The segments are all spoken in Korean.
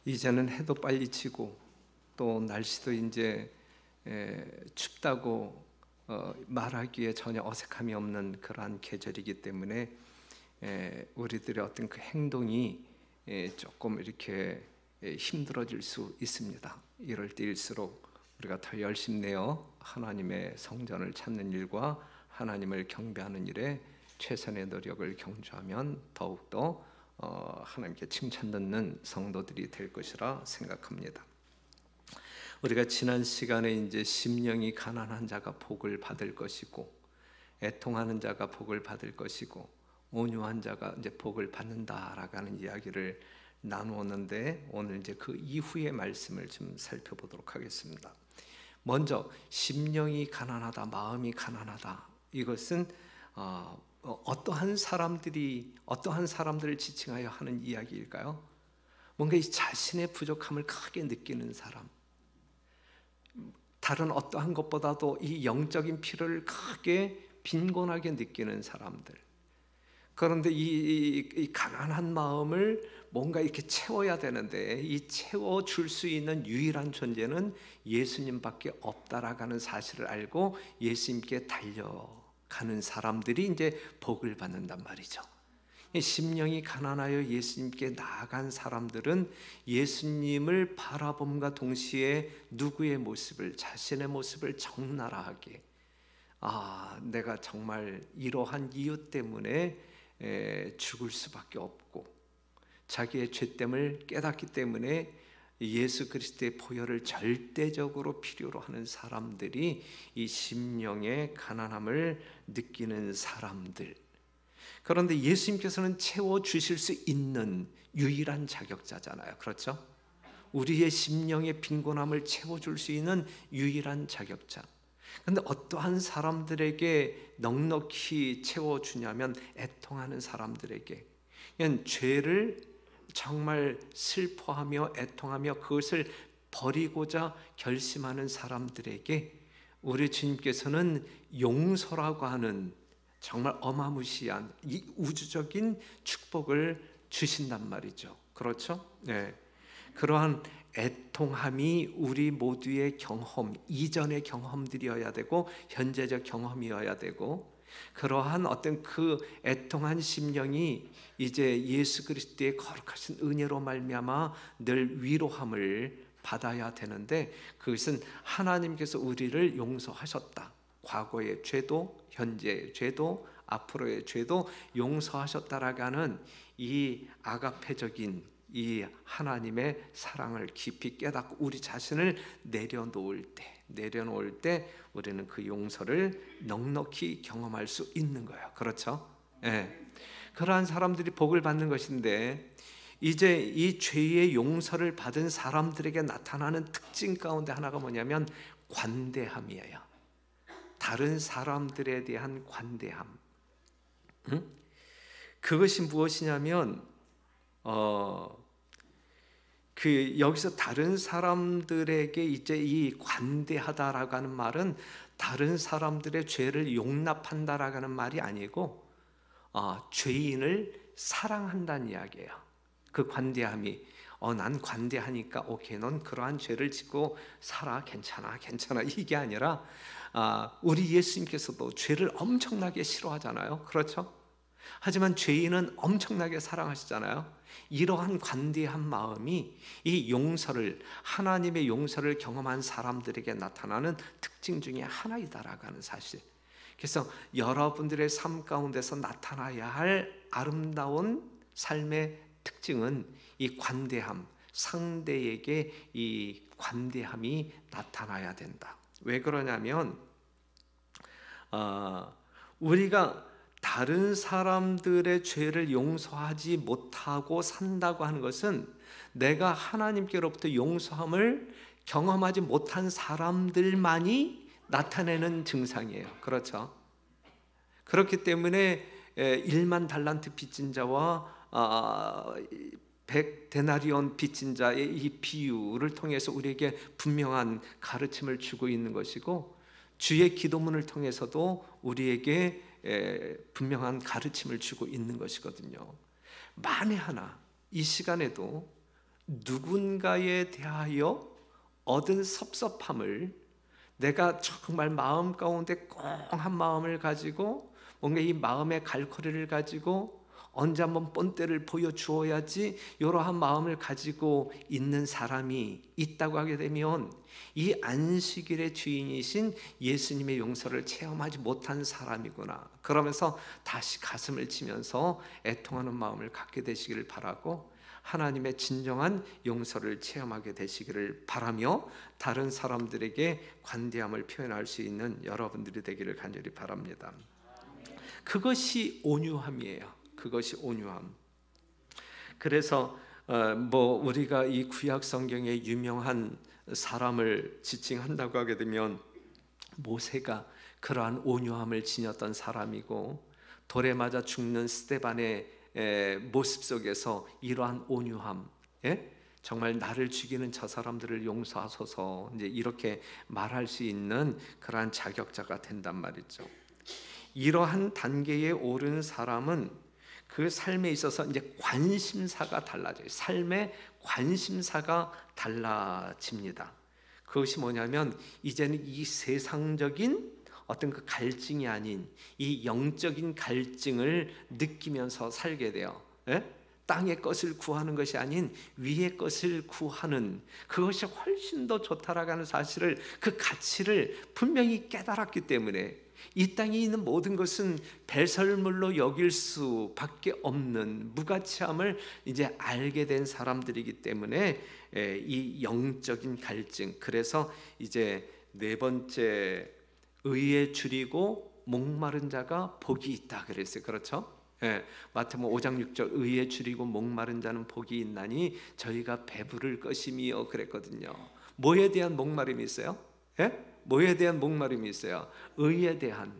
이제는 해도 빨리 지고 또 날씨도 이제 춥다고 말하기에 전혀 어색함이 없는 그러한 계절이기 때문에 우리들의 어떤 그 행동이 조금 이렇게 힘들어질 수 있습니다. 이럴 때일수록 우리가 더 열심히 내어 하나님의 성전을 찾는 일과 하나님을 경배하는 일에 최선의 노력을 경주하면 더욱더 하나님께 칭찬 듣는 성도들이 될 것이라 생각합니다. 우리가 지난 시간에 이제 심령이 가난한 자가 복을 받을 것이고 애통하는 자가 복을 받을 것이고 온유한 자가 이제 복을 받는다라고 하는 이야기를 나누었는데, 오늘 이제 그 이후의 말씀을 좀 살펴보도록 하겠습니다. 먼저 심령이 가난하다, 마음이 가난하다, 이것은 어떠한 사람들을 지칭하여 하는 이야기일까요? 뭔가 이 자신의 부족함을 크게 느끼는 사람, 다른 어떠한 것보다도 이 영적인 필요를 크게 빈곤하게 느끼는 사람들. 그런데 이 가난한 마음을 뭔가 이렇게 채워야 되는데, 이 채워줄 수 있는 유일한 존재는 예수님밖에 없다라고 하는 사실을 알고 예수님께 달려가는 사람들이 이제 복을 받는단 말이죠. 심령이 가난하여 예수님께 나아간 사람들은 예수님을 바라봄과 동시에 누구의 모습을, 자신의 모습을 적나라하게, 내가 정말 이러한 이유 때문에 죽을 수밖에 없고, 자기의 죄됨을 깨닫기 때문에 예수 그리스도의 보혈을 절대적으로 필요로 하는 사람들이 이 심령의 가난함을 느끼는 사람들. 그런데 예수님께서는 채워주실 수 있는 유일한 자격자잖아요. 그렇죠? 우리의 심령의 빈곤함을 채워줄 수 있는 유일한 자격자. 그런데 어떠한 사람들에게 넉넉히 채워주냐면 애통하는 사람들에게, 그냥 죄를 정말 슬퍼하며 애통하며 그것을 버리고자 결심하는 사람들에게 우리 주님께서는 용서라고 하는 정말 어마무시한 이 우주적인 축복을 주신단 말이죠. 그렇죠? 네. 그러한 애통함이 우리 모두의 경험, 이전의 경험들이어야 되고 현재적 경험이어야 되고, 그러한 어떤 그 애통한 심령이 이제 예수 그리스도의 거룩하신 은혜로 말미암아 늘 위로함을 받아야 되는데, 그것은 하나님께서 우리를 용서하셨다. 과거의 죄도, 현재의 죄도, 앞으로의 죄도 용서하셨다라고 하는 이 아가페적인 이 하나님의 사랑을 깊이 깨닫고 우리 자신을 내려놓을 때 우리는 그 용서를 넉넉히 경험할 수 있는 거예요. 그렇죠? 예. 그러한 사람들이 복을 받는 것인데, 이제 이 죄의 용서를 받은 사람들에게 나타나는 특징 가운데 하나가 뭐냐면 관대함이에요. 다른 사람들에 대한 관대함. 그것이 무엇이냐면 여기서 다른 사람들에게 이제 이 관대하다라고 하는 말은 다른 사람들의 죄를 용납한다라고 하는 말이 아니고 죄인을 사랑한다는 이야기예요. 그 관대함이 난 관대하니까 오케이, 넌 그러한 죄를 짓고 살아, 괜찮아 이게 아니라 우리 예수님께서도 죄를 엄청나게 싫어하잖아요. 그렇죠? 하지만 죄인은 엄청나게 사랑하시잖아요. 이러한 관대한 마음이 이 용서를, 하나님의 용서를 경험한 사람들에게 나타나는 특징 중에 하나이다라고 하는 사실. 그래서 여러분들의 삶 가운데서 나타나야 할 아름다운 삶의 특징은 이 관대함, 상대에게 이 관대함이 나타나야 된다. 왜 그러냐면 우리가 다른 사람들의 죄를 용서하지 못하고 산다고 하는 것은 내가 하나님께로부터 용서함을 경험하지 못한 사람들만이 나타내는 증상이에요. 그렇죠? 그렇기 때문에 1만 달란트 빚진 자와 100데나리온 빚진 자의 이 비유를 통해서 우리에게 분명한 가르침을 주고 있는 것이고, 주의 기도문을 통해서도 우리에게 분명한 가르침을 주고 있는 것이거든요. 만에 하나 이 시간에도 누군가에 대하여 얻은 섭섭함을 내가 정말 마음 가운데 꽁한 마음을 가지고 뭔가 이 마음의 갈고리를 가지고 언제 한번 본때를 보여주어야지 이러한 마음을 가지고 있는 사람이 있다고 하게 되면 이 안식일의 주인이신 예수님의 용서를 체험하지 못한 사람이구나. 그러면서 다시 가슴을 치면서 애통하는 마음을 갖게 되시기를 바라고 하나님의 진정한 용서를 체험하게 되시기를 바라며 다른 사람들에게 관대함을 표현할 수 있는 여러분들이 되기를 간절히 바랍니다. 그것이 온유함이에요. 그것이 온유함. 그래서 우리가 이 구약 성경의 유명한 사람을 지칭한다고 하게 되면 모세가 그러한 온유함을 지녔던 사람이고, 돌에 맞아 죽는 스데반의 모습 속에서 이러한 온유함, 정말 나를 죽이는 저 사람들을 용서하소서, 이제 이렇게 말할 수 있는 그러한 자격자가 된단 말이죠. 이러한 단계에 오른 사람은 그 삶에 있어서 이제 관심사가 달라져요. 삶의 관심사가 달라집니다. 그것이 뭐냐면 이제는 이 세상적인 어떤 그 갈증이 아닌 이 영적인 갈증을 느끼면서 살게 돼요. 땅의 것을 구하는 것이 아닌 위의 것을 구하는 그것이 훨씬 더 좋다라고 하는 사실을, 그 가치를 분명히 깨달았기 때문에 이 땅에 있는 모든 것은 배설물로 여길 수밖에 없는 무가치함을 이제 알게 된 사람들이기 때문에 이 영적인 갈증, 그래서 이제 네 번째, 의에 줄이고 목마른 자가 복이 있다 그랬어요. 그렇죠? 마태복음 5장 6절, 의에 줄이고 목마른 자는 복이 있나니 저희가 배부를 것임이요 그랬거든요. 뭐에 대한 목마름이 있어요? 뭐에 대한 목마름이 있어요? 의에 대한,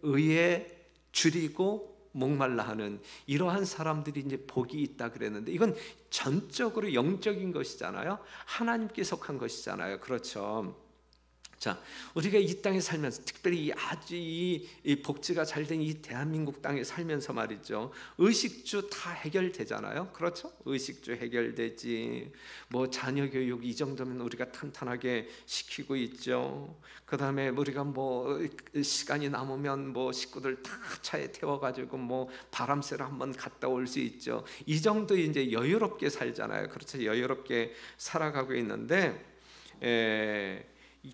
의에 줄이고 목말라 하는 이러한 사람들이 이제 복이 있다 그랬는데, 이건 전적으로 영적인 것이잖아요. 하나님께 속한 것이잖아요. 그렇죠? 자, 우리가 이 땅에 살면서, 특별히 아주 이 복지가 잘 된 이 대한민국 땅에 살면서 말이죠, 의식주 다 해결되잖아요. 그렇죠? 의식주 해결되지, 자녀 교육 이 정도면 우리가 탄탄하게 시키고 있죠. 그 다음에 우리가 시간이 남으면 식구들 다 차에 태워가지고 바람 쐬러 한번 갔다 올 수 있죠. 이 정도 이제 여유롭게 살잖아요. 그렇죠? 여유롭게 살아가고 있는데,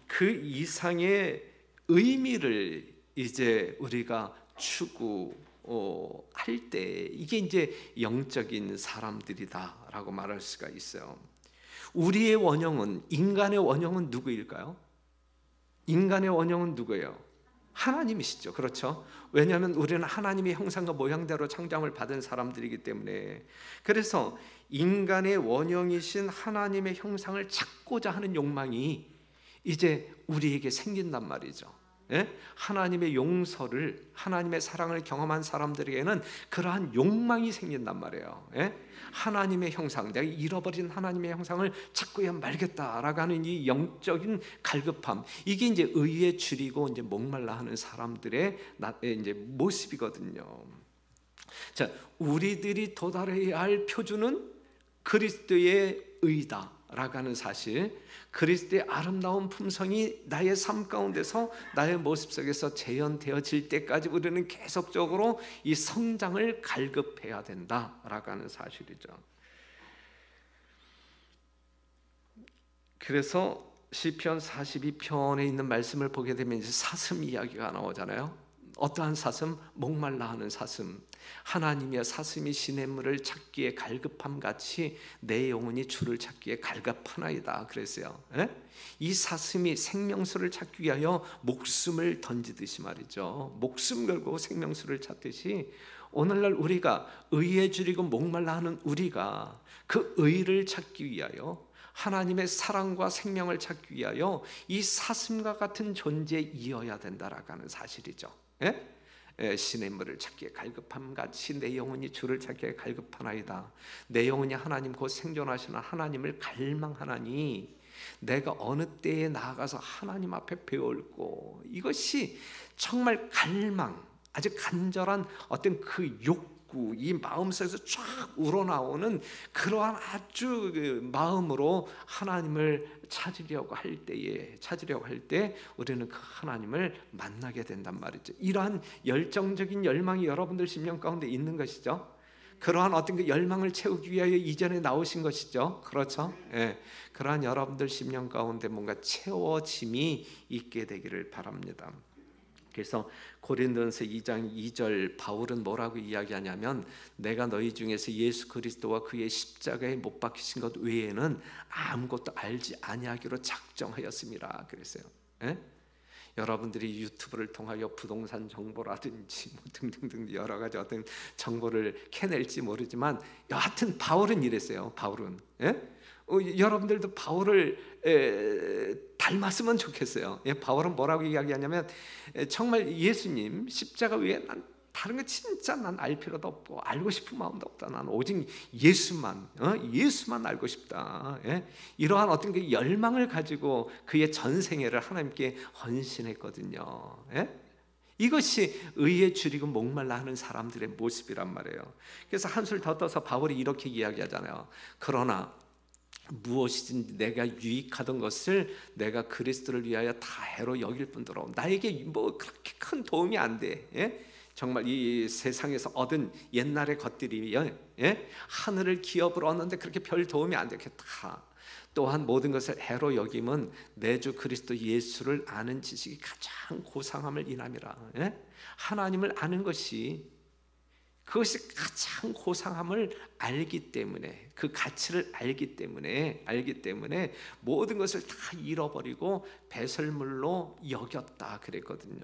그 이상의 의미를 이제 우리가 추구할 때 이게 이제 영적인 사람들이다라고 말할 수가 있어요. 우리의 원형은, 인간의 원형은 누구일까요? 인간의 원형은 누구예요? 하나님이시죠. 그렇죠? 왜냐하면 우리는 하나님의 형상과 모양대로 창조함을 받은 사람들이기 때문에. 그래서 인간의 원형이신 하나님의 형상을 찾고자 하는 욕망이 이제 우리에게 생긴단 말이죠. 하나님의 용서를, 하나님의 사랑을 경험한 사람들에게는 그러한 욕망이 생긴단 말이에요. 하나님의 형상, 내가 잃어버린 하나님의 형상을 찾고야 말겠다라고 하는 이 영적인 갈급함, 이게 이제 의에 줄이고 이제 목말라 하는 사람들의 이제 모습이거든요. 자, 우리들이 도달해야 할 표준은 그리스도의 의다라고 하는 사실, 그리스도의 아름다운 품성이 나의 삶 가운데서, 나의 모습 속에서 재현되어질 때까지 우리는 계속적으로 이 성장을 갈급해야 된다라고 하는 사실이죠. 그래서 시편 42편에 있는 말씀을 보게 되면 이제 사슴 이야기가 나오잖아요. 어떠한 사슴? 목말라 하는 사슴. 하나님이여, 사슴이 시냇물을 찾기에 갈급함 같이 내 영혼이 주를 찾기에 갈급하나이다 그랬어요. 이 사슴이 생명수를 찾기 위하여 목숨을 던지듯이 말이죠, 목숨 걸고 생명수를 찾듯이 오늘날 우리가 의에 줄이고 목말라 하는 우리가 그 의를 찾기 위하여, 하나님의 사랑과 생명을 찾기 위하여 이 사슴과 같은 존재에 이어야 된다라고 하는 사실이죠. 시냇물을 찾기에 갈급함 같이 내 영혼이 주를 찾기에 갈급하나이다. 내 영혼이 하나님 곧 생존하시는 하나님을 갈망하나니 내가 어느 때에 나아가서 하나님 앞에 배울고, 이것이 정말 갈망, 아주 간절한 어떤 그 욕구, 욕구, 이 마음속에서 쫙 우러나오는 그러한 아주 그 마음으로 하나님을 찾으려고 할 때 우리는 그 하나님을 만나게 된단 말이죠. 이러한 열정적인 열망이 여러분들 심령 가운데 있는 것이죠. 그러한 어떤 그 열망을 채우기 위하여 이전에 나오신 것이죠. 그렇죠? 예. 그러한 여러분들 심령 가운데 뭔가 채워짐이 있게 되기를 바랍니다. 그래서 고린도전서 2장 2절 바울은 뭐라고 이야기하냐면 내가 너희 중에서 예수 그리스도와 그의 십자가에 못 박히신 것 외에는 아무것도 알지 아니하기로 작정하였습니다. 그랬어요. 예? 여러분들이 유튜브를 통하여 부동산 정보라든지 뭐 등등등 여러 가지 어떤 정보를 캐낼지 모르지만 여하튼 바울은 이랬어요. 바울은 여러분들도 바울을 닮았으면 좋겠어요. 바울은 뭐라고 이야기하냐면 정말 예수님 십자가 외에 난 다른 거 진짜 난 알 필요도 없고 알고 싶은 마음도 없다. 난 오직 예수만 알고 싶다. 이러한 어떤 그 열망을 가지고 그의 전생애를 하나님께 헌신했거든요. 이것이 의에 줄이고 목말라 하는 사람들의 모습이란 말이에요. 그래서 한술 더 떠서 바울이 이렇게 이야기하잖아요. 그러나 무엇이든지 내가 유익하던 것을 내가 그리스도를 위하여 다 해로 여길 뿐더러 나에게 뭐 그렇게 큰 도움이 안 돼. 정말 이 세상에서 얻은 옛날의 것들이 하늘을 기업으로 얻는데 그렇게 별 도움이 안 되게 다 또한 모든 것을 해로 여김은 내 주 그리스도 예수를 아는 지식이 가장 고상함을 인함이라. 하나님을 아는 것이 그것이 가장 고상함을 알기 때문에 그 가치를 알기 때문에 모든 것을 다 잃어버리고 배설물로 여겼다 그랬거든요.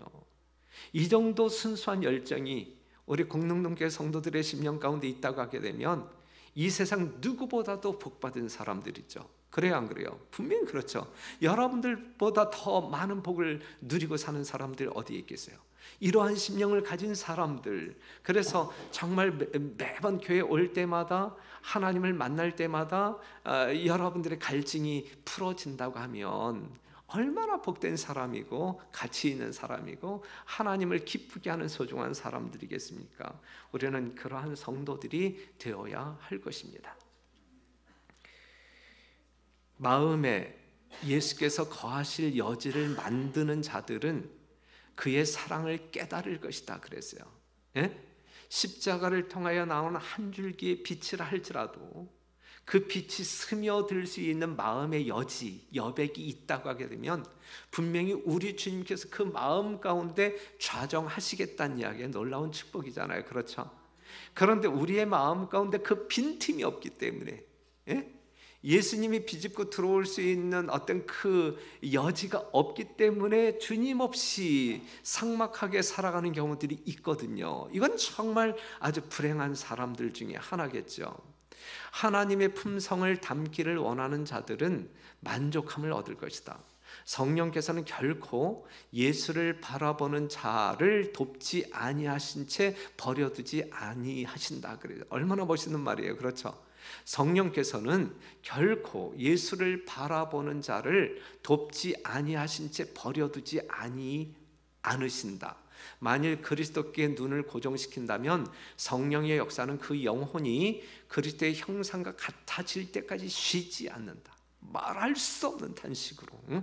이 정도 순수한 열정이 우리 공릉동교회 성도들의 심령 가운데 있다고 하게 되면 이 세상 누구보다도 복받은 사람들이죠. 그래요, 안 그래요? 분명히 그렇죠. 여러분들보다 더 많은 복을 누리고 사는 사람들 어디에 있겠어요? 이러한 심령을 가진 사람들. 그래서 정말 매번 교회 올 때마다 하나님을 만날 때마다 여러분들의 갈증이 풀어진다고 하면 얼마나 복된 사람이고 가치 있는 사람이고 하나님을 기쁘게 하는 소중한 사람들이겠습니까? 우리는 그러한 성도들이 되어야 할 것입니다. 마음에 예수께서 거하실 여지를 만드는 자들은 그의 사랑을 깨달을 것이다 그랬어요. 십자가를 통하여 나오는 한 줄기의 빛이라 할지라도 그 빛이 스며들 수 있는 마음의 여백이 있다고 하게 되면 분명히 우리 주님께서 그 마음 가운데 좌정하시겠다는 이야기가 놀라운 축복이잖아요. 그렇죠? 그런데 우리의 마음 가운데 그 빈틈이 없기 때문에 예수님이 비집고 들어올 수 있는 어떤 그 여지가 없기 때문에 주님 없이 삭막하게 살아가는 경우들이 있거든요. 이건 정말 아주 불행한 사람들 중에 하나겠죠. 하나님의 품성을 담기를 원하는 자들은 만족함을 얻을 것이다. 성령께서는 결코 예수를 바라보는 자를 돕지 아니하신 채 버려두지 아니하신다. 그래요. 얼마나 멋있는 말이에요. 그렇죠? 성령께서는 결코 예수를 바라보는 자를 돕지 아니하신 채 버려두지 않으신다. 만일 그리스도께 눈을 고정시킨다면 성령의 역사는 그 영혼이 그리스도의 형상과 같아질 때까지 쉬지 않는다. 말할 수 없는 탄식으로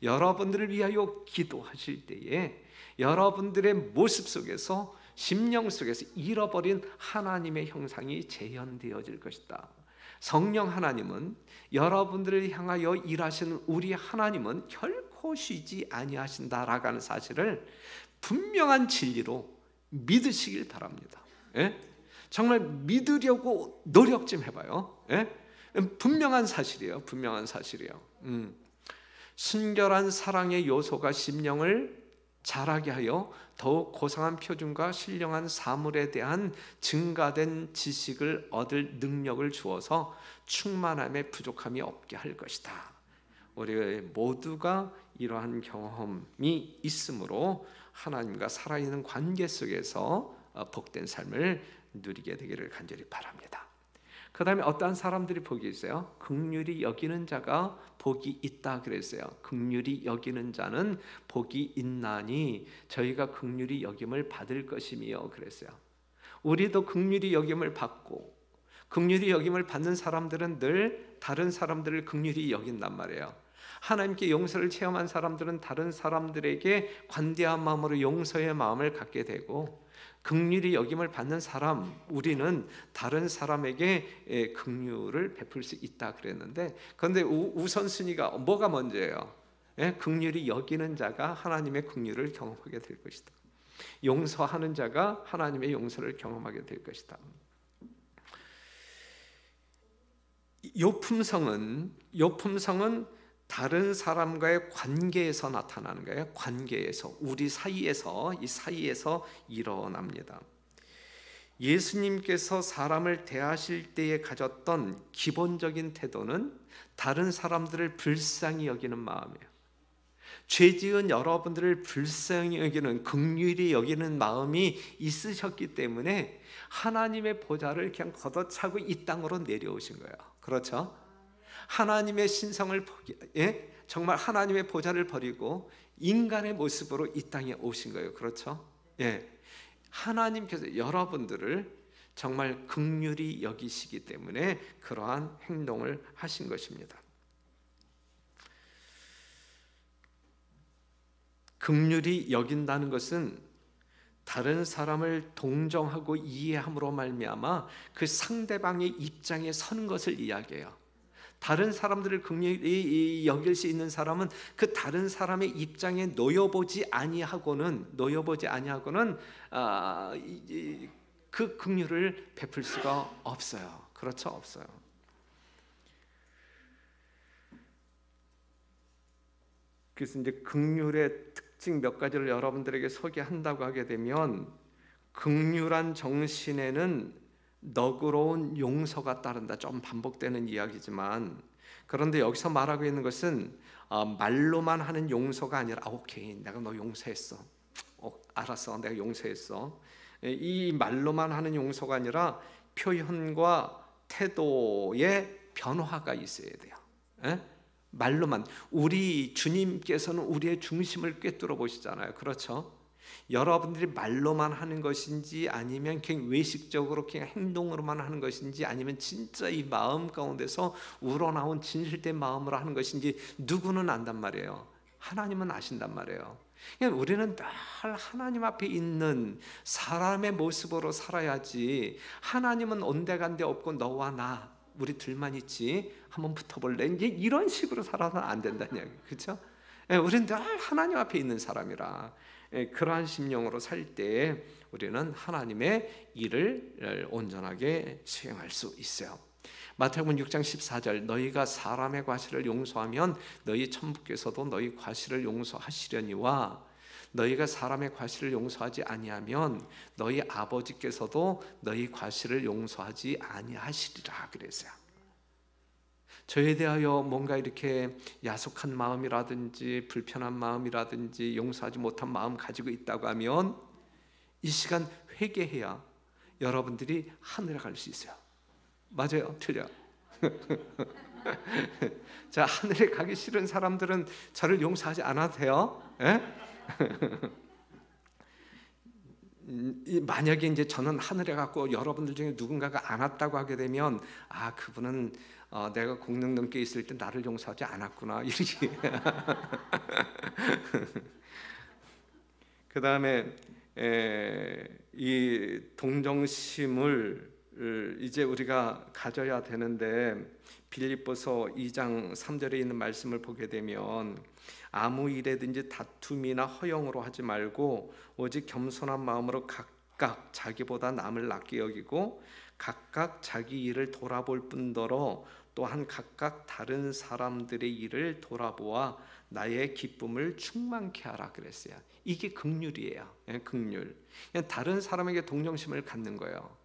여러분들을 위하여 기도하실 때에 여러분들의 모습 속에서 심령 속에서 잃어버린 하나님의 형상이 재현되어질 것이다. 성령 하나님은 여러분들을 향하여 일하시는 우리 하나님은 결코 쉬지 아니하신다라고 하는 사실을 분명한 진리로 믿으시길 바랍니다. 정말 믿으려고 노력 좀 해봐요. 분명한 사실이에요. 분명한 사실이에요. 순결한 사랑의 요소가 심령을 자라게 하여 더욱 고상한 표준과 신령한 사물에 대한 증가된 지식을 얻을 능력을 주어서 충만함에 부족함이 없게 할 것이다. 우리 모두가 이러한 경험이 있으므로 하나님과 살아있는 관계 속에서 복된 삶을 누리게 되기를 간절히 바랍니다. 그 다음에 어떠한 사람들이 복이 있어요? 긍휼히 여기는 자가 복이 있다 그랬어요. 긍휼히 여기는 자는 복이 있나니 저희가 긍휼히 여김을 받을 것이며 그랬어요. 우리도 긍휼히 여김을 받고, 긍휼히 여김을 받는 사람들은 늘 다른 사람들을 긍휼히 여긴단 말이에요. 하나님께 용서를 체험한 사람들은 다른 사람들에게 관대한 마음으로 용서의 마음을 갖게 되고, 긍휼히 여김을 받는 사람, 우리는 다른 사람에게 긍휼을 베풀 수 있다 그랬는데, 그런데 우선순위가 뭐가 먼저예요? 긍휼히 여기는 자가 하나님의 긍휼을 경험하게 될 것이다. 용서하는 자가 하나님의 용서를 경험하게 될 것이다. 요품성은 다른 사람과의 관계에서 나타나는 거예요. 관계에서, 우리 사이에서, 이 사이에서 일어납니다. 예수님께서 사람을 대하실 때에 가졌던 기본적인 태도는 다른 사람들을 불쌍히 여기는 마음이에요. 죄 지은 여러분들을 불쌍히 여기는, 긍휼히 여기는 마음이 있으셨기 때문에 하나님의 보좌를 그냥 걷어차고 이 땅으로 내려오신 거예요. 그렇죠? 하나님의 신성을 정말 하나님의 보좌를 버리고 인간의 모습으로 이 땅에 오신 거예요. 그렇죠? 하나님께서 여러분들을 정말 긍휼히 여기시기 때문에 그러한 행동을 하신 것입니다. 긍휼히 여긴다는 것은 다른 사람을 동정하고 이해함으로 말미암아 그 상대방의 입장에 서는 것을 이야기해요. 다른 사람들을 긍휼히 여길 수 있는 사람은 그 다른 사람의 입장에 놓여보지 아니하고는 그 긍휼을 베풀 수가 없어요. 그렇죠? 없어요. 그래서 이제 긍휼의 특징 몇 가지를 여러분들에게 소개한다고 하게 되면, 긍휼한 정신에는 너그러운 용서가 따른다. 좀 반복되는 이야기지만, 그런데 여기서 말하고 있는 것은 말로만 하는 용서가 아니라 오케이, 내가 너 용서했어. 알았어, 내가 용서했어. 이 말로만 하는 용서가 아니라 표현과 태도의 변화가 있어야 돼요. 말로만. 우리 주님께서는 우리의 중심을 꿰뚫어 보시잖아요. 그렇죠? 여러분들이 말로만 하는 것인지, 아니면 그냥 외식적으로 그냥 행동으로만 하는 것인지, 아니면 진짜 이 마음 가운데서 우러나온 진실된 마음으로 하는 것인지 누구는 안단 말이에요. 하나님은 아신단 말이에요. 그냥 우리는 늘 하나님 앞에 있는 사람의 모습으로 살아야지, 하나님은 온데간데 없고 너와 나 우리 둘만 있지, 한번 붙어볼래? 이제 이런 식으로 살아서는 안 된다는 이야기. 그렇죠? 우리는 늘 하나님 앞에 있는 사람이라 그러한 심령으로 살 때 우리는 하나님의 일을 온전하게 수행할 수 있어요. 마태복음 6장 14절, 너희가 사람의 과실을 용서하면 너희 천부께서도 너희 과실을 용서하시려니와 너희가 사람의 과실을 용서하지 아니하면 너희 아버지께서도 너희 과실을 용서하지 아니하시리라 그랬어요. 저에 대하여 뭔가 이렇게 야속한 마음이라든지 불편한 마음이라든지 용서하지 못한 마음 가지고 있다고 하면 이 시간 회개해야 여러분들이 하늘에 갈 수 있어요. 맞아요? 틀려? 자, 하늘에 가기 싫은 사람들은 저를 용서하지 않아도 돼요. 만약에 이제 저는 하늘에 갔고 여러분들 중에 누군가가 안 왔다고 하게 되면, 아, 그분은 내가 공능 넘게 있을 때 나를 용서하지 않았구나, 이렇게. 그 다음에 이 동정심을 이제 우리가 가져야 되는데, 빌립보서 2장 3절에 있는 말씀을 보게 되면, 아무 일에든지 다툼이나 허영으로 하지 말고 오직 겸손한 마음으로 각각 자기보다 남을 낫게 여기고 각각 자기 일을 돌아볼 뿐더러 또한 각각 다른 사람들의 일을 돌아보아 나의 기쁨을 충만케 하라 그랬어요. 이게 긍휼이에요. 긍휼. 그냥 다른 사람에게 동정심을 갖는 거예요.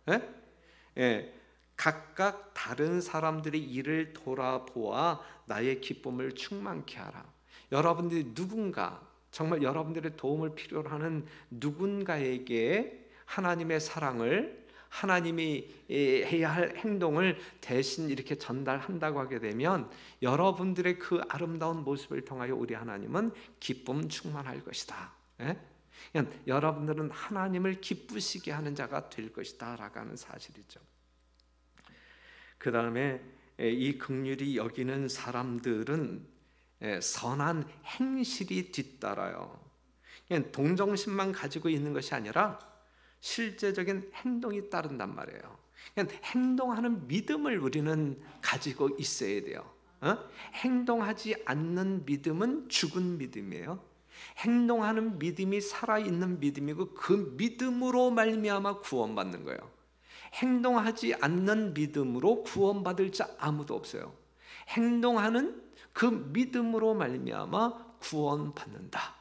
각각 다른 사람들의 일을 돌아보아 나의 기쁨을 충만케 하라. 여러분들이 누군가, 정말 여러분들의 도움을 필요로 하는 누군가에게 하나님의 사랑을, 하나님이 해야 할 행동을 대신 이렇게 전달한다고 하게 되면 여러분들의 그 아름다운 모습을 통하여 우리 하나님은 기쁨 충만할 것이다. 그러니까 여러분들은 하나님을 기쁘시게 하는 자가 될 것이다 라고 하는 사실이죠. 그 다음에 이 긍휼히 여기는 사람들은 선한 행실이 뒤따라요. 그냥 동정심만 가지고 있는 것이 아니라 실제적인 행동이 따른단 말이에요. 그냥 행동하는 믿음을 우리는 가지고 있어야 돼요. 행동하지 않는 믿음은 죽은 믿음이에요. 행동하는 믿음이 살아있는 믿음이고 그 믿음으로 말미암아 구원받는 거예요. 행동하지 않는 믿음으로 구원받을 자 아무도 없어요. 행동하는 그 믿음으로 말미암아 구원받는다.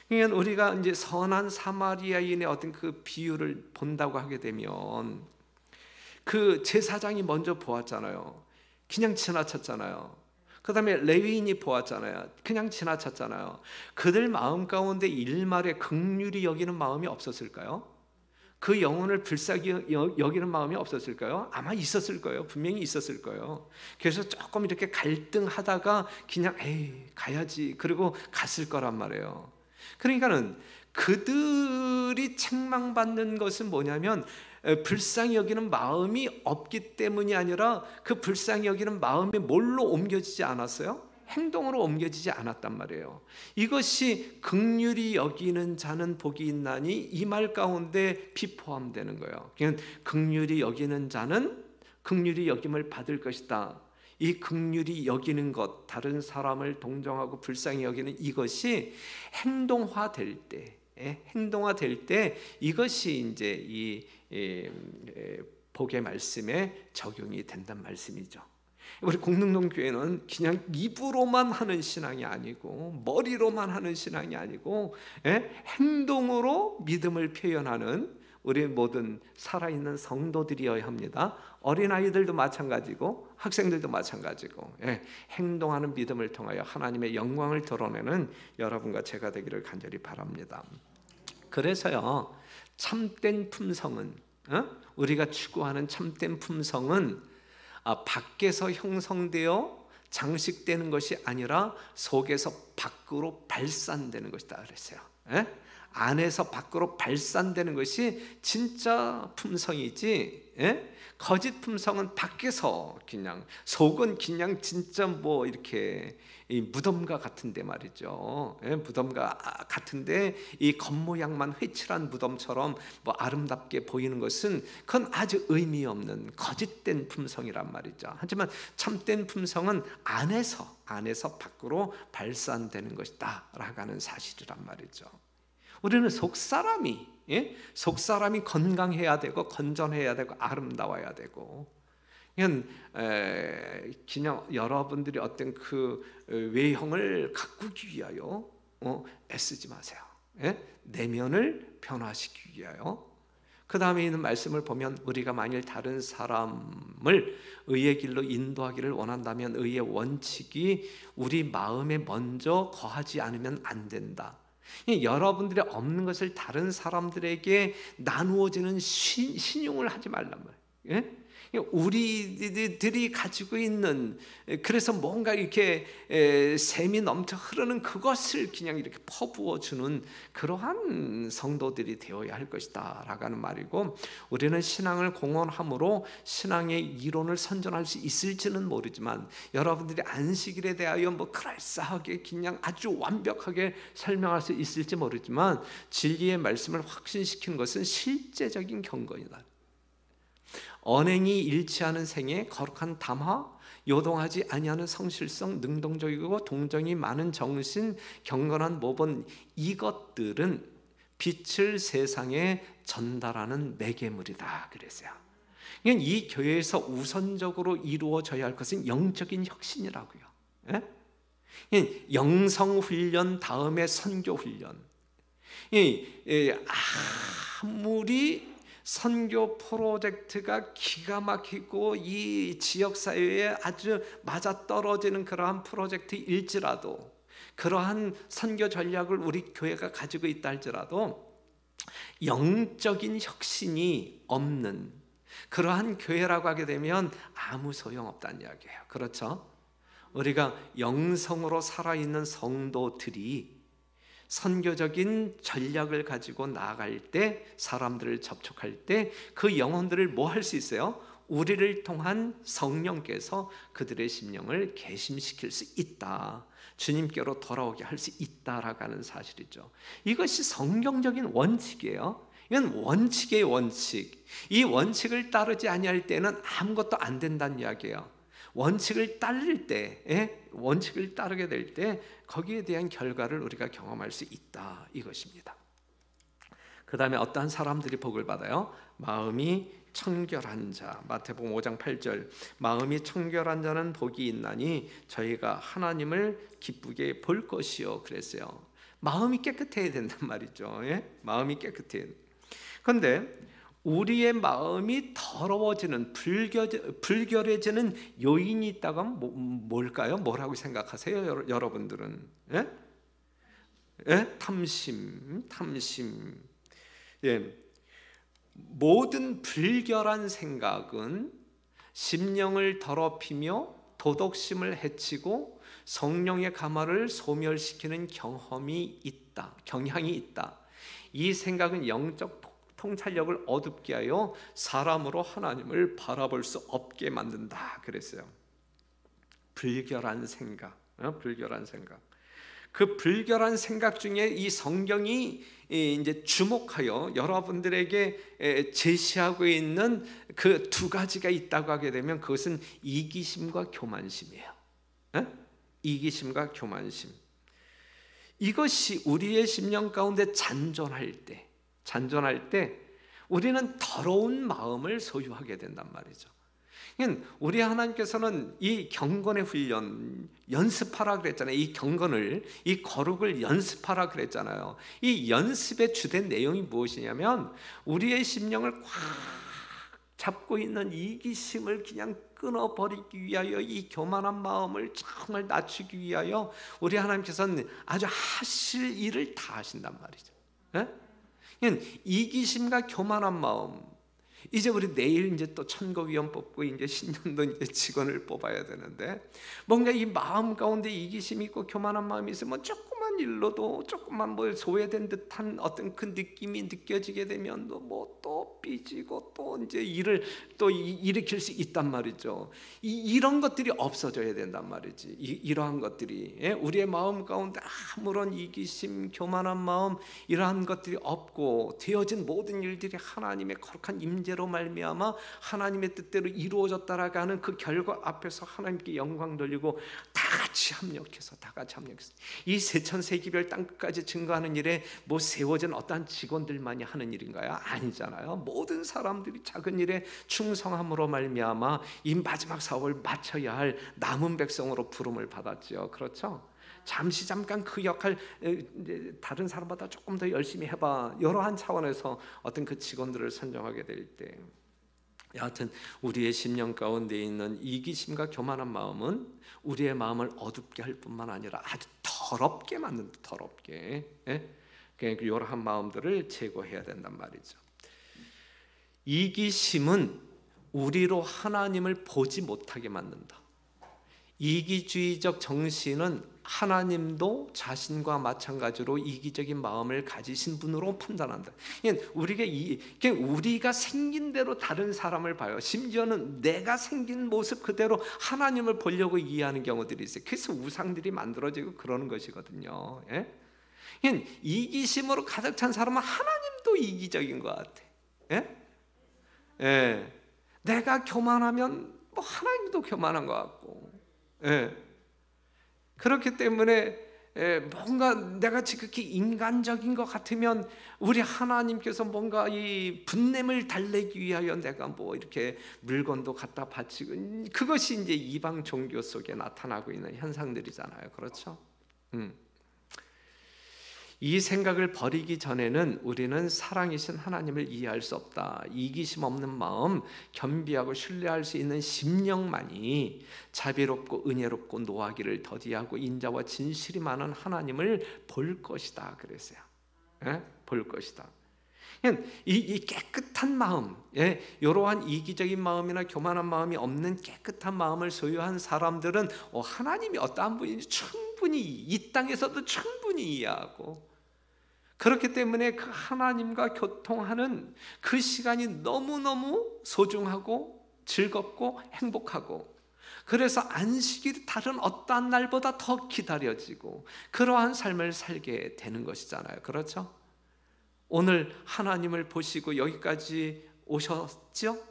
그러니까 우리가 이제 선한 사마리아인의 어떤 그 비유를 본다고 하게 되면 그 제사장이 먼저 보았잖아요. 그냥 지나쳤잖아요. 그 다음에 레위인이 보았잖아요. 그냥 지나쳤잖아요. 그들 마음 가운데 일말에 긍휼히 여기는 마음이 없었을까요? 그 영혼을 불쌍히 여기는 마음이 없었을까요? 아마 있었을 거예요. 분명히 있었을 거예요. 그래서 조금 이렇게 갈등하다가 그냥 에이 가야지 그리고 갔을 거란 말이에요. 그러니까는 그들이 책망받는 것은 뭐냐면 불쌍히 여기는 마음이 없기 때문이 아니라 그 불쌍히 여기는 마음이 뭘로 옮겨지지 않았어요? 행동으로 옮겨지지 않았단 말이에요. 이것이 긍휼히 여기는 자는 복이 있나니 이 말 가운데 비포함되는 거예요. 그러니까 긍휼히 여기는 자는 긍휼히 여김을 받을 것이다. 이 긍휼히 여기는 것, 다른 사람을 동정하고 불쌍히 여기는 이것이 행동화될 때 이것이 이제 이 복의 말씀에 적용이 된단 말씀이죠. 우리 공릉동 교회는 그냥 입으로만 하는 신앙이 아니고 머리로만 하는 신앙이 아니고 행동으로 믿음을 표현하는 우리 모든 살아있는 성도들이어야 합니다. 어린아이들도 마찬가지고 학생들도 마찬가지고 행동하는 믿음을 통하여 하나님의 영광을 드러내는 여러분과 제가 되기를 간절히 바랍니다. 그래서요, 참된 품성은 우리가 추구하는 참된 품성은 밖에서 형성되어 장식되는 것이 아니라 속에서 밖으로 발산되는 것이다 그랬어요. 안에서 밖으로 발산되는 것이 진짜 품성이지, 거짓 품성은 밖에서 그냥, 속은 그냥 진짜 뭐 이렇게 이 무덤가 같은데 말이죠. 무덤가 같은데 이 겉모양만 회칠한 무덤처럼 뭐 아름답게 보이는 것은 그건 아주 의미 없는 거짓된 품성이란 말이죠. 하지만 참된 품성은 안에서 밖으로 발산되는 것이다 라고 하는 사실이란 말이죠. 우리는 속사람이 건강해야 되고 건전해야 되고 아름다워야 되고, 그냥 여러분들이 어떤 그 외형을 가꾸기 위하여 애쓰지 마세요. 내면을 변화시키기 위하여. 그 다음에 있는 말씀을 보면 우리가 만일 다른 사람을 의의 길로 인도하기를 원한다면 의의 원칙이 우리 마음에 먼저 거하지 않으면 안 된다. 여러분들이 없는 것을 다른 사람들에게 나누어지는 신용을 하지 말란 말이에요. 우리들이 가지고 있는, 그래서 뭔가 이렇게 샘이 넘쳐 흐르는 그것을 그냥 이렇게 퍼부어주는 그러한 성도들이 되어야 할 것이다 라고 하는 말이고, 우리는 신앙을 공언함으로 신앙의 이론을 선전할 수 있을지는 모르지만 여러분들이 안식일에 대하여 뭐 그럴싸하게 그냥 아주 완벽하게 설명할 수 있을지 모르지만 진리의 말씀을 확신시키는 것은 실제적인 경건이다. 언행이 일치하는 생애, 거룩한 담화, 요동하지 아니하는 성실성, 능동적이고 동정이 많은 정신, 경건한 모범, 이것들은 빛을 세상에 전달하는 매개물이다 그랬어요. 그러니까 이 교회에서 우선적으로 이루어져야 할 것은 영적인 혁신이라고요. 영성훈련 다음에 선교훈련. 아무리 선교 프로젝트가 기가 막히고 이 지역사회에 아주 맞아떨어지는 그러한 프로젝트일지라도, 그러한 선교 전략을 우리 교회가 가지고 있다 할지라도 영적인 혁신이 없는 그러한 교회라고 하게 되면 아무 소용없다는 이야기예요. 그렇죠? 우리가 영성으로 살아있는 성도들이 선교적인 전략을 가지고 나아갈 때, 사람들을 접촉할 때 그 영혼들을 뭐 할 수 있어요? 우리를 통한 성령께서 그들의 심령을 개심시킬 수 있다, 주님께로 돌아오게 할 수 있다라고 하는 사실이죠. 이것이 성경적인 원칙이에요. 이건 원칙의 원칙. 이 원칙을 따르지 아니할 때는 아무것도 안 된다는 이야기예요. 원칙을 따를 때, 원칙을 따르게 될 때 거기에 대한 결과를 우리가 경험할 수 있다, 이것입니다. 그 다음에 어떠한 사람들이 복을 받아요? 마음이 청결한 자. 마태복음 5장 8절, 마음이 청결한 자는 복이 있나니 저희가 하나님을 기쁘게 볼 것이요, 그랬어요. 마음이 깨끗해야 된단 말이죠. 마음이 깨끗해야 돼. 그런데 우리의 마음이 더러워지는, 불결해지는 요인이 있다고 하면 뭘까요? 뭐라고 생각하세요, 여러분들은? 탐심. 모든 불결한 생각은 심령을 더럽히며 도덕심을 해치고 성령의 가마를 소멸시키는 경향이 있다. 이 생각은 영적 통찰력을 어둡게 하여 사람으로 하나님을 바라볼 수 없게 만든다, 그랬어요. 불결한 생각. 그 불결한 생각 중에 이 성경이 이제 주목하여 여러분들에게 제시하고 있는 그 두 가지가 있다고 하게 되면 그것은 이기심과 교만심이에요. 이기심과 교만심. 이것이 우리의 심령 가운데 잔존할 때 우리는 더러운 마음을 소유하게 된단 말이죠. 우리 하나님께서는 이 경건의 훈련 연습하라 그랬잖아요. 이 경건을, 이 거룩을 연습하라 그랬잖아요. 이 연습의 주된 내용이 무엇이냐면 우리의 심령을 꽉 잡고 있는 이기심을 그냥 끊어버리기 위하여, 이 교만한 마음을 정말 낮추기 위하여 우리 하나님께서는 아주 하실 일을 다 하신단 말이죠. 이기심과 교만한 마음, 이제 우리 내일 이제 또 천거위원 뽑고 이제 신년도 이제 직원을 뽑아야 되는데, 뭔가 이 마음 가운데 이기심이 있고 교만한 마음이 있으면 조그만 일로도 조금만 뭐 소외된 듯한 어떤 그 느낌이 느껴지게 되면 또 삐지고 또 이제 일을 또 일으킬 수 있단 말이죠. 이런 것들이 없어져야 된단 말이지. 이러한 것들이, 우리의 마음 가운데 아무런 이기심, 교만한 마음, 이러한 것들이 없고 되어진 모든 일들이 하나님의 거룩한 임재로 말미암아 하나님의 뜻대로 이루어졌다라고 하는 그 결과 앞에서 하나님께 영광 돌리고 다 같이 합력해서 이 세천세기별 땅끝까지 증거하는 일에 뭐 세워진 어떠한 직원들만이 하는 일인가요? 아니잖아요. 모든 사람들이 작은 일에 충성함으로 말미암아 이 마지막 사업을 마쳐야 할 남은 백성으로 부름을 받았죠. 그렇죠? 잠깐 그 역할 다른 사람보다 조금 더 열심히 해봐, 이러한 차원에서 어떤 그 직원들을 선정하게 될 때, 여하튼 우리의 심령 가운데 있는 이기심과 교만한 마음은 우리의 마음을 어둡게 할 뿐만 아니라 아주 더럽게 만든다. 더럽게. 그러니까 이러한 마음들을 제거해야 된단 말이죠. 이기심은 우리로 하나님을 보지 못하게 만든다. 이기주의적 정신은 하나님도 자신과 마찬가지로 이기적인 마음을 가지신 분으로 판단한다. 우리가 생긴 대로 다른 사람을 봐요. 심지어는 내가 생긴 모습 그대로 하나님을 보려고 이해하는 경우들이 있어요. 그래서 우상들이 만들어지고 그러는 것이거든요. 이기심으로 가득 찬 사람은 하나님도 이기적인 것 같아. 내가 교만하면 하나님도 교만한 것 같고. 그렇기 때문에 뭔가 내가 지극히 인간적인 것 같으면 우리 하나님께서 뭔가 이 분냄을 달래기 위하여 내가 뭐 이렇게 물건도 갖다 바치고, 그것이 이제 이방 종교 속에 나타나고 있는 현상들이잖아요. 그렇죠? 이 생각을 버리기 전에는 우리는 사랑이신 하나님을 이해할 수 없다. 이기심 없는 마음, 겸비하고 신뢰할 수 있는 심령만이 자비롭고 은혜롭고 노하기를 더디하고 인자와 진실이 많은 하나님을 볼 것이다 그랬어요. 볼 것이다. 이 깨끗한 마음, 이러한 이기적인 마음이나 교만한 마음이 없는 깨끗한 마음을 소유한 사람들은 하나님이 어떠한 분인지 충분히 이 땅에서도 충분히 이해하고, 그렇기 때문에 그 하나님과 교통하는 그 시간이 너무너무 소중하고 즐겁고 행복하고, 그래서 안식일이 다른 어떠한 날보다 더 기다려지고 그러한 삶을 살게 되는 것이잖아요. 그렇죠? 오늘 하나님을 보시고 여기까지 오셨죠?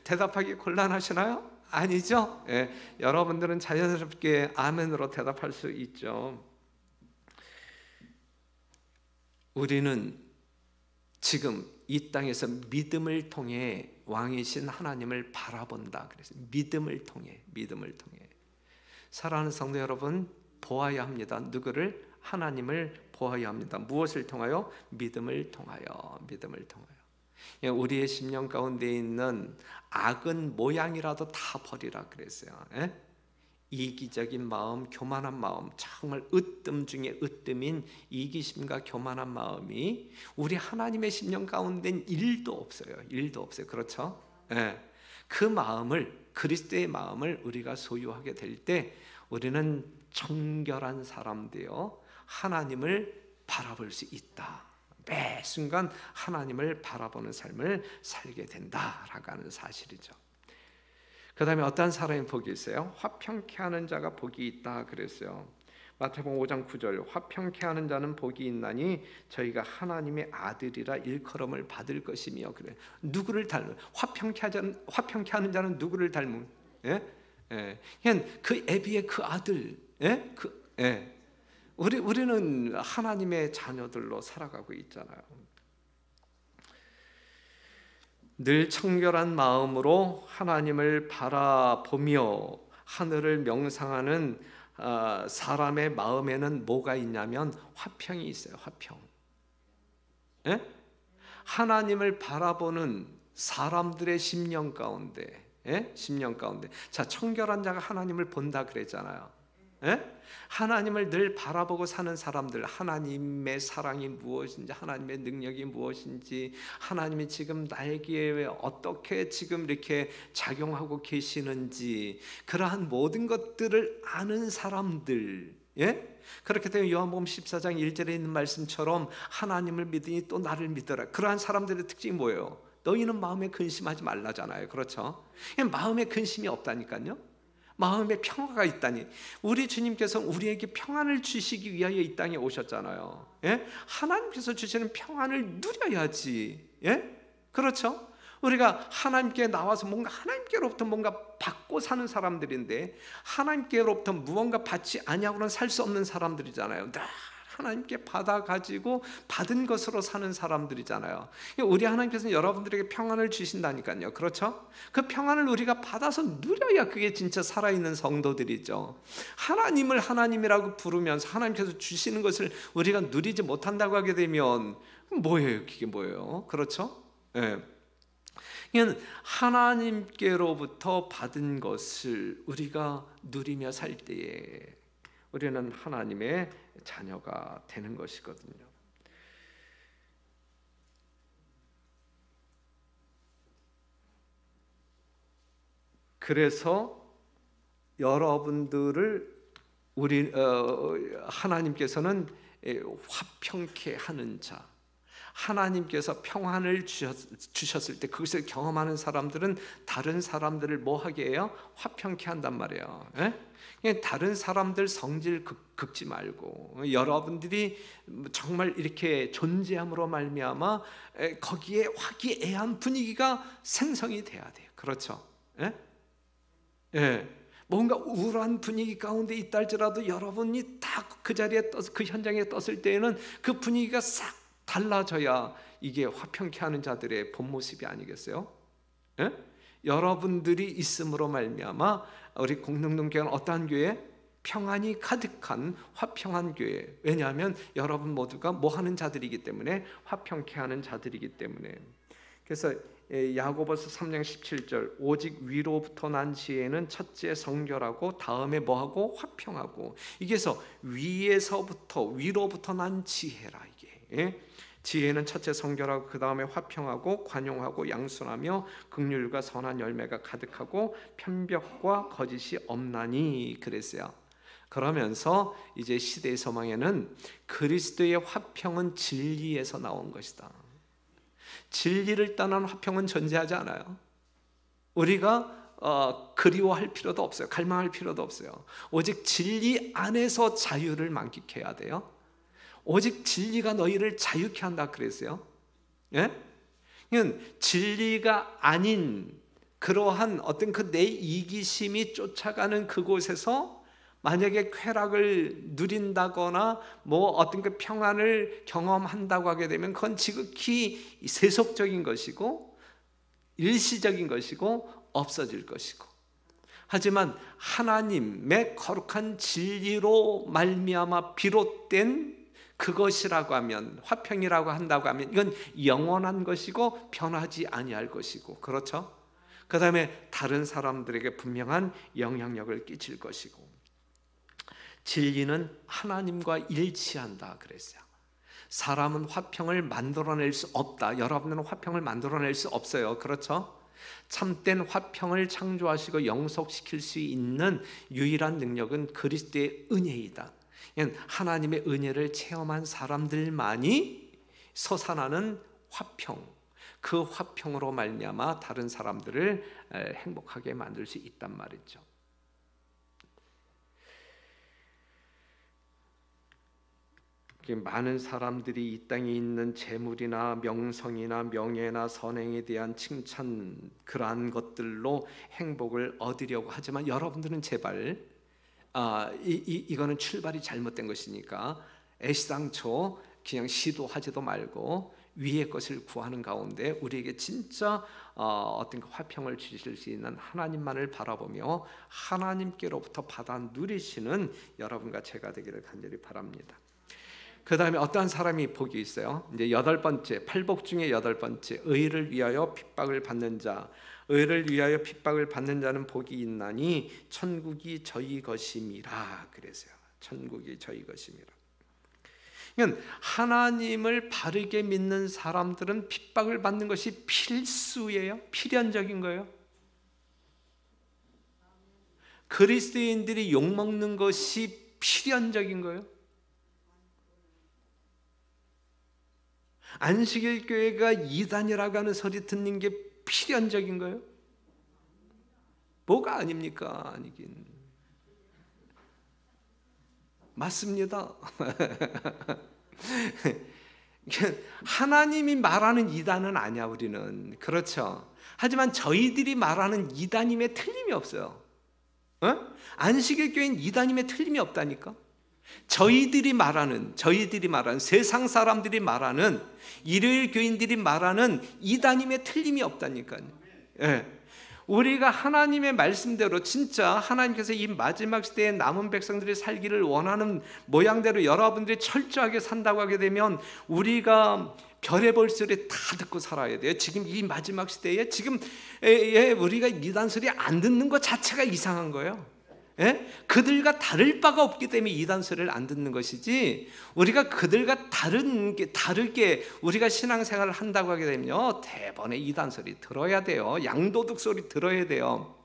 대답하기 곤란하시나요? 아니죠? 예, 여러분들은 자연스럽게 아멘으로 대답할 수 있죠. 우리는 지금 이 땅에서 믿음을 통해 왕이신 하나님을 바라본다. 그래서 믿음을 통해 사랑하는 성도 여러분, 보아야 합니다. 누구를? 하나님을 보아야 합니다. 무엇을 통하여? 믿음을 통하여. 우리의 심령 가운데 있는 악은 모양이라도 다 버리라 그랬어요. 이기적인 마음, 교만한 마음, 정말 으뜸 중에 으뜸인 이기심과 교만한 마음이 우리 하나님의 심령 가운데는 일도 없어요. 그렇죠? 그 마음을, 그리스도의 마음을 우리가 소유하게 될 때 우리는 정결한 사람 되어 하나님을 바라볼 수 있다. 매 순간 하나님을 바라보는 삶을 살게 된다라고 하는 사실이죠. 그 다음에 어떤 사람이 복이 있어요? 화평케 하는 자가 복이 있다 그랬어요. 마태복음 5장 9절, 화평케 하는 자는 복이 있나니 저희가 하나님의 아들이라 일컬음을 받을 것이며. 그래. 누구를 닮은? 화평케 하는 자는 누구를 닮은? 그냥 그 애비의 그 아들. 우리는 하나님의 자녀들로 살아가고 있잖아요. 늘 청결한 마음으로 하나님을 바라보며 하늘을 명상하는 사람의 마음에는 뭐가 있냐면 화평이 있어요. 화평. 하나님을 바라보는 사람들의 심령 가운데, 자, 청결한 자가 하나님을 본다 그랬잖아요. 하나님을 늘 바라보고 사는 사람들, 하나님의 사랑이 무엇인지, 하나님의 능력이 무엇인지, 하나님이 지금 나에게 어떻게 지금 이렇게 작용하고 계시는지, 그러한 모든 것들을 아는 사람들, 그렇기 때문에 요한복음 14장 1절에 있는 말씀처럼 하나님을 믿으니 또 나를 믿어라. 그러한 사람들의 특징이 뭐예요? 너희는 마음에 근심하지 말라잖아요. 그렇죠? 마음에 근심이 없다니까요. 마음에 평화가 있다니. 우리 주님께서 우리에게 평안을 주시기 위하여 이 땅에 오셨잖아요. 하나님께서 주시는 평안을 누려야지. 그렇죠? 우리가 하나님께 나와서 뭔가 하나님께로부터 뭔가 받고 사는 사람들인데, 하나님께로부터 무언가 받지 아니하고는 살 수 없는 사람들이잖아요. 하나님께 받아가지고 받은 것으로 사는 사람들이잖아요. 우리 하나님께서는 여러분들에게 평안을 주신다니까요. 그렇죠? 그 평안을 우리가 받아서 누려야 그게 진짜 살아있는 성도들이죠. 하나님을 하나님이라고 부르면서 하나님께서 주시는 것을 우리가 누리지 못한다고 하게 되면 뭐예요? 그게 뭐예요? 그렇죠? 그냥 하나님께로부터 받은 것을 우리가 누리며 살 때에 우리는 하나님의 자녀가 되는 것이거든요. 그래서 여러분들을 하나님께서는 화평케 하는 자, 하나님께서 평안을 주셨을 때 그것을 경험하는 사람들은 다른 사람들을 뭐 하게 해요? 화평케 한단 말이에요. 다른 사람들 성질 긁지 말고 여러분들이 정말 이렇게 존재함으로 말미암아 거기에 화기애애한 분위기가 생성이 돼야 돼요. 그렇죠? 뭔가 우울한 분위기 가운데 있다 할지라도 여러분이 딱 그 자리에 그 현장에 떴을 때에는 그 분위기가 싹 달라져야 이게 화평케 하는 자들의 본 모습이 아니겠어요? 여러분들이 있음으로 말미암아 우리 공동동교회는 어떠한 교회? 평안이 가득한 화평한 교회. 왜냐하면 여러분 모두가 뭐 하는 자들이기 때문에, 화평케 하는 자들이기 때문에. 그래서 야고보서 3장 17절, 오직 위로부터 난 지혜는 첫째 성결하고 다음에 뭐하고? 화평하고. 이게서 위에서부터 위로부터 난 지혜라. 이게 지혜는 첫째 성결하고 그 다음에 화평하고 관용하고 양순하며 긍휼과 선한 열매가 가득하고 편벽과 거짓이 없나니 그랬어요. 그러면서 이제 시대의 소망에는 그리스도의 화평은 진리에서 나온 것이다. 진리를 떠난 화평은 존재하지 않아요. 우리가 그리워할 필요도 없어요. 갈망할 필요도 없어요. 오직 진리 안에서 자유를 만끽해야 돼요. 오직 진리가 너희를 자유케 한다 그랬어요. 예? 진리가 아닌 그러한 어떤 그 내 이기심이 쫓아가는 그곳에서 만약에 쾌락을 누린다거나 뭐 어떤 그 평안을 경험한다고 하게 되면 그건 지극히 세속적인 것이고 일시적인 것이고 없어질 것이고, 하지만 하나님의 거룩한 진리로 말미암아 비롯된 그것이라고 하면, 화평이라고 한다고 하면 이건 영원한 것이고 변하지 아니할 것이고, 그렇죠? 그 다음에 다른 사람들에게 분명한 영향력을 끼칠 것이고, 진리는 하나님과 일치한다 그랬어요. 사람은 화평을 만들어낼 수 없다. 여러분들은 화평을 만들어낼 수 없어요. 그렇죠? 참된 화평을 창조하시고 영속시킬 수 있는 유일한 능력은 그리스도의 은혜이다. 하나님의 은혜를 체험한 사람들만이 솟아나는 화평, 그 화평으로 말미암아 다른 사람들을 행복하게 만들 수 있단 말이죠. 많은 사람들이 이 땅에 있는 재물이나 명성이나 명예나 선행에 대한 칭찬, 그러한 것들로 행복을 얻으려고 하지만 여러분들은 제발 이거는 출발이 잘못된 것이니까 애시당초 그냥 시도하지도 말고 위의 것을 구하는 가운데 우리에게 진짜 어떤 화평을 주실 수 있는 하나님만을 바라보며 하나님께로부터 받아 누리시는 여러분과 제가 되기를 간절히 바랍니다. 그 다음에 어떠한 사람이 복이 있어요. 이제 8번째, 팔복 중에 8번째, 의를 위하여 핍박을 받는 자. 의를 위하여 핍박을 받는 자는 복이 있나니 천국이 저희 것임이라 그랬어요. 천국이 저희 것임이라. 그러니까 하나님을 바르게 믿는 사람들은 핍박을 받는 것이 필수예요. 필연적인 거예요. 그리스도인들이 욕먹는 것이 필연적인 거예요. 안식일 교회가 이단이라고 하는 소리 듣는 게 필연적인 거예요? 뭐가 아닙니까? 아니긴 맞습니다. 하나님이 말하는 이단은 아니야 우리는. 그렇죠? 하지만 저희들이 말하는 이단임에 틀림이 없어요. 안식일 교회는 이단임에 틀림이 없다니까. 저희들이 말하는 세상 사람들이 말하는 일요일 교인들이 말하는 이단임에 틀림이 없다니까요. 예. 우리가 하나님의 말씀대로 진짜 하나님께서 이 마지막 시대에 남은 백성들이 살기를 원하는 모양대로 여러분들이 철저하게 산다고 하게 되면 우리가 별의 볼 소리 다 듣고 살아야 돼요. 지금 이 마지막 시대에 지금 우리가 이단 소리 안 듣는 것 자체가 이상한 거예요. 예? 그들과 다를 바가 없기 때문에 이단 소리를 안 듣는 것이지, 우리가 그들과 다르게 우리가 신앙생활을 한다고 하게 되면요 대번에 이단 소리 들어야 돼요. 양도둑 소리 들어야 돼요.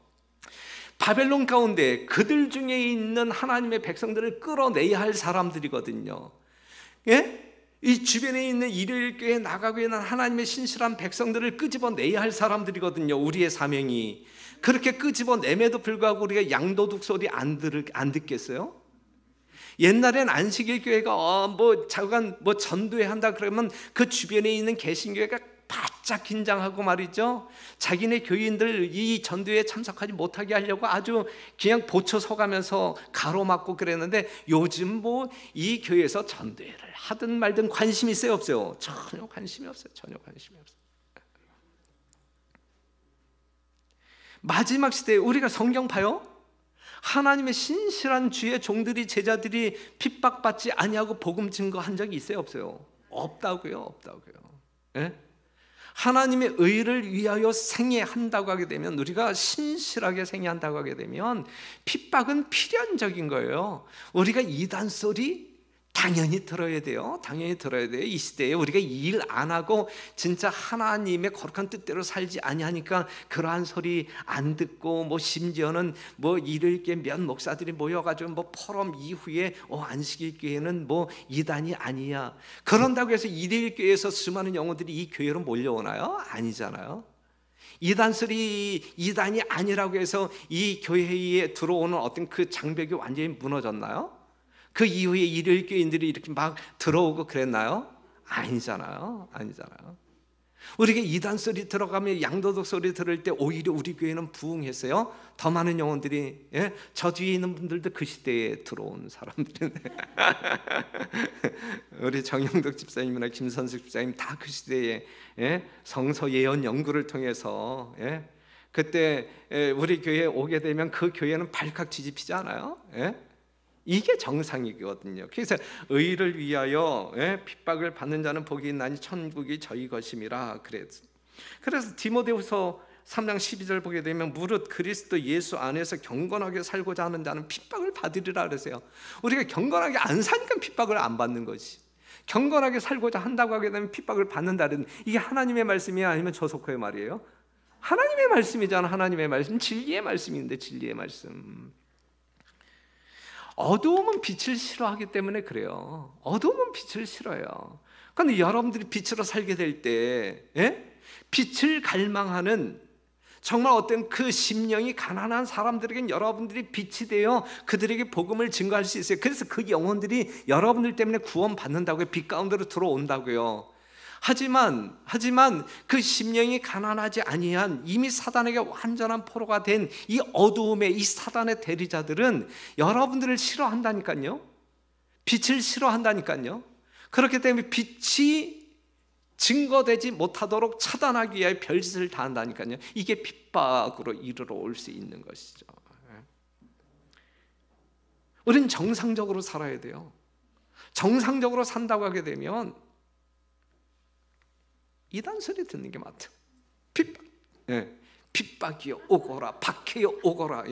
바벨론 가운데 그들 중에 있는 하나님의 백성들을 끌어내야 할 사람들이거든요. 예? 이 주변에 있는 일요일 교회에 나가고 있는 하나님의 신실한 백성들을 끄집어내야 할 사람들이거든요. 우리의 사명이. 그렇게 끄집어냄에도 불구하고 우리가 양도둑 소리 안 듣겠어요? 옛날엔 안식일 교회가 잠깐 전도회 한다 그러면 그 주변에 있는 개신교회가 바짝 긴장하고 말이죠. 자기네 교인들 이 전도회에 참석하지 못하게 하려고 아주 그냥 보초 서가면서 가로막고 그랬는데, 요즘 이 교회에서 전도회를 하든 말든 관심이 있어요 없어요? 전혀 관심이 없어요. 전혀 관심이 없어요. 마지막 시대에 우리가 성경 봐요. 하나님의 신실한 주의 종들이, 제자들이 핍박받지 아니하고 복음 증거한 적이 있어요 없어요? 없다고요. 예? 하나님의 의를 위하여 생애한다고 하게 되면, 우리가 신실하게 생애한다고 하게 되면 핍박은 필연적인 거예요. 우리가 이단 소리 당연히 들어야 돼요. 당연히 들어야 돼요. 이 시대에 우리가 일 안 하고 진짜 하나님의 거룩한 뜻대로 살지 아니하니까 그러한 소리 안 듣고, 뭐 심지어는 뭐 일요일께 몇 목사들이 모여가지고 뭐 포럼 이후에 안식일 교회는 뭐 이단이 아니야, 그런다고 해서 일요일 교회에서 수많은 영혼들이 이 교회로 몰려오나요? 아니잖아요. 이단 소리, 이단이 아니라고 해서 이 교회에 들어오는 어떤 그 장벽이 완전히 무너졌나요? 그 이후에 일요일 교인들이 이렇게 막 들어오고 그랬나요? 아니잖아요. 아니잖아요. 우리가 이단 소리 들어가면, 양도덕 소리 들을 때 오히려 우리 교회는 부흥했어요. 더 많은 영혼들이, 저 뒤에 있는 분들도 그 시대에 들어온 사람들인데 우리 정영덕 집사님이나 김선숙 집사님 다 그 시대에 성서 예언 연구를 통해서 그때 우리 교회에 오게 되면 그 교회는 발칵 뒤집히지 않아요? 이게 정상이거든요. 그래서 의를 위하여 핍박을 받는 자는 복이 있나니 천국이 저희 것임이라 그랬어요. 그래서 디모데후서 3장 12절 보게 되면 무릇 그리스도 예수 안에서 경건하게 살고자 하는 자는 핍박을 받으리라 그러세요. 우리가 경건하게 안 사니까 핍박을 안 받는 거지. 경건하게 살고자 한다고 하게 되면 핍박을 받는다는, 이게 하나님의 말씀이야 아니면 저속호의 말이에요? 하나님의 말씀이잖아. 하나님의 말씀, 진리의 말씀인데, 진리의 말씀. 어두움은 빛을 싫어하기 때문에 그래요. 어두움은 빛을 싫어요. 그런데 여러분들이 빛으로 살게 될 때, 빛을 갈망하는 정말 어떤 그 심령이 가난한 사람들에겐 여러분들이 빛이 되어 그들에게 복음을 증거할 수 있어요. 그래서 그 영혼들이 여러분들 때문에 구원받는다고요. 빛 가운데로 들어온다고요. 하지만 그 심령이 가난하지 아니한, 이미 사단에게 완전한 포로가 된 이 어두움의, 이 사단의 대리자들은 여러분들을 싫어한다니까요. 빛을 싫어한다니까요. 그렇기 때문에 빛이 증거되지 못하도록 차단하기 위해 별짓을 다 한다니까요. 이게 핍박으로 이르러 올 수 있는 것이죠. 우리는 정상적으로 살아야 돼요. 정상적으로 산다고 하게 되면 이단 소리 듣는 게 맞다. 핍박, 핍박이요 오거라, 박해요 오거라,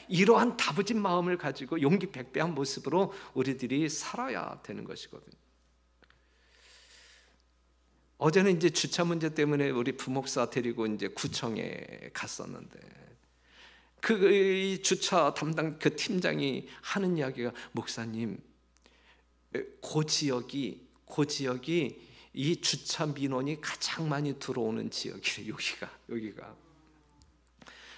이러한 다부진 마음을 가지고 용기 백배한 모습으로 우리들이 살아야 되는 것이거든요. 어제는 이제 주차 문제 때문에 우리 부목사 데리고 이제 구청에 갔었는데, 그 주차 담당 그 팀장이 하는 이야기가, 목사님, 그 지역이 이 주차 민원이 가장 많이 들어오는 지역이래. 여기가.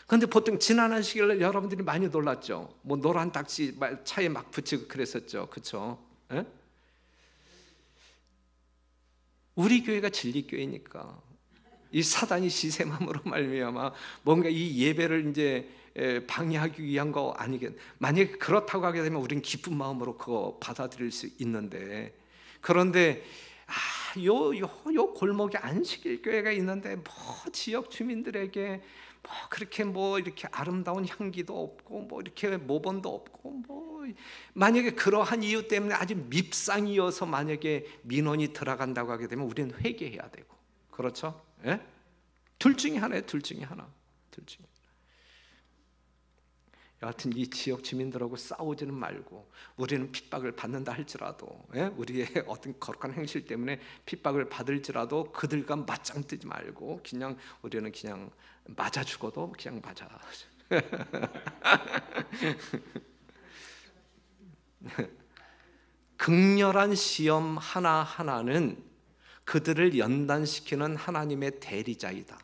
그런데 보통 지난 안식일날 여러분들이 많이 놀랐죠. 뭐 노란 딱지 차에 막 붙이고 그랬었죠. 그렇죠? 우리 교회가 진리교회니까 이 사단이 시샘함으로 말미암아 뭔가 이 예배를 이제 방해하기 위한 거 아니겠? 만약에 그렇다고 하게 되면 우리는 기쁜 마음으로 그거 받아들일 수 있는데, 그런데 요 골목에 안식일 교회가 있는데 뭐 지역 주민들에게 뭐 그렇게 뭐 이렇게 아름다운 향기도 없고 뭐 이렇게 모범도 없고, 뭐 만약에 그러한 이유 때문에 아주 밉상이어서 만약에 민원이 들어간다고 하게 되면 우리는 회개해야 되고, 그렇죠? 둘 중에 하나예요. 둘 중에 하나. 여하튼 이 지역 주민들하고 싸우지는 말고, 우리는 핍박을 받는다 할지라도, 우리의 어떤 거룩한 행실 때문에 핍박을 받을지라도 그들과 맞짱 뜨지 말고 그냥 우리는 그냥 맞아 죽어도 그냥 맞아. 극렬한 시험 하나하나는 그들을 연단시키는 하나님의 대리자이다.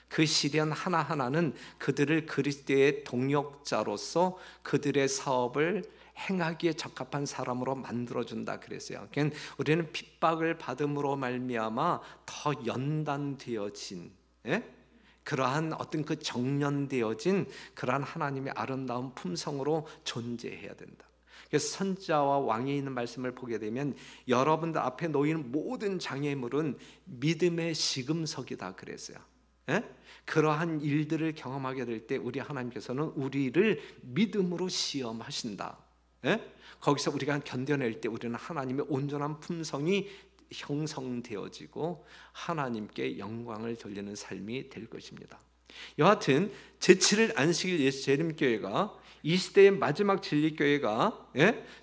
그 시련 하나하나는 그들을 그리스도의 동역자로서 그들의 사업을 행하기에 적합한 사람으로 만들어준다 그랬어요. 그러니까 우리는 핍박을 받음으로 말미암아 더 연단되어진, 그러한 어떤 그 정련되어진 그러한 하나님의 아름다운 품성으로 존재해야 된다. 그래서 선지자와 왕에 있는 말씀을 보게 되면 여러분들 앞에 놓이는 모든 장애물은 믿음의 시금석이다 그랬어요. 그러한 일들을 경험하게 될 때 우리 하나님께서는 우리를 믿음으로 시험하신다. 거기서 우리가 견뎌낼 때 우리는 하나님의 온전한 품성이 형성되어지고 하나님께 영광을 돌리는 삶이 될 것입니다. 여하튼 제7일 안식일 예수 재림교회가 이 시대의 마지막 진리교회가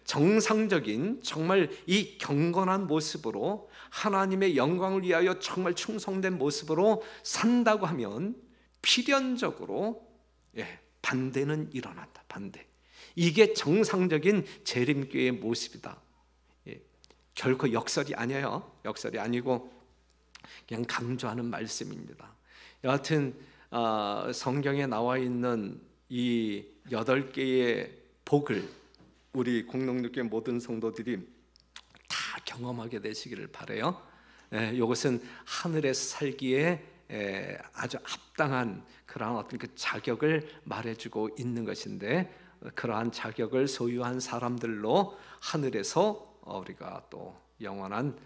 정상적인 정말 이 경건한 모습으로 하나님의 영광을 위하여 정말 충성된 모습으로 산다고 하면 필연적으로 반대는 일어난다. 반대. 이게 정상적인 재림교회의 모습이다. 결코 역설이 아니에요. 역설이 아니고 그냥 강조하는 말씀입니다. 여하튼 성경에 나와 있는 이 8개의 복을 우리 공동육교회 모든 성도들이 다 경험하게 되시기를 바라요. 이것은 하늘에서 살기에 아주 합당한 그러한 어떤 그 자격을 말해주고 있는 것인데, 그러한 자격을 소유한 사람들로 하늘에서 우리가 또 영원한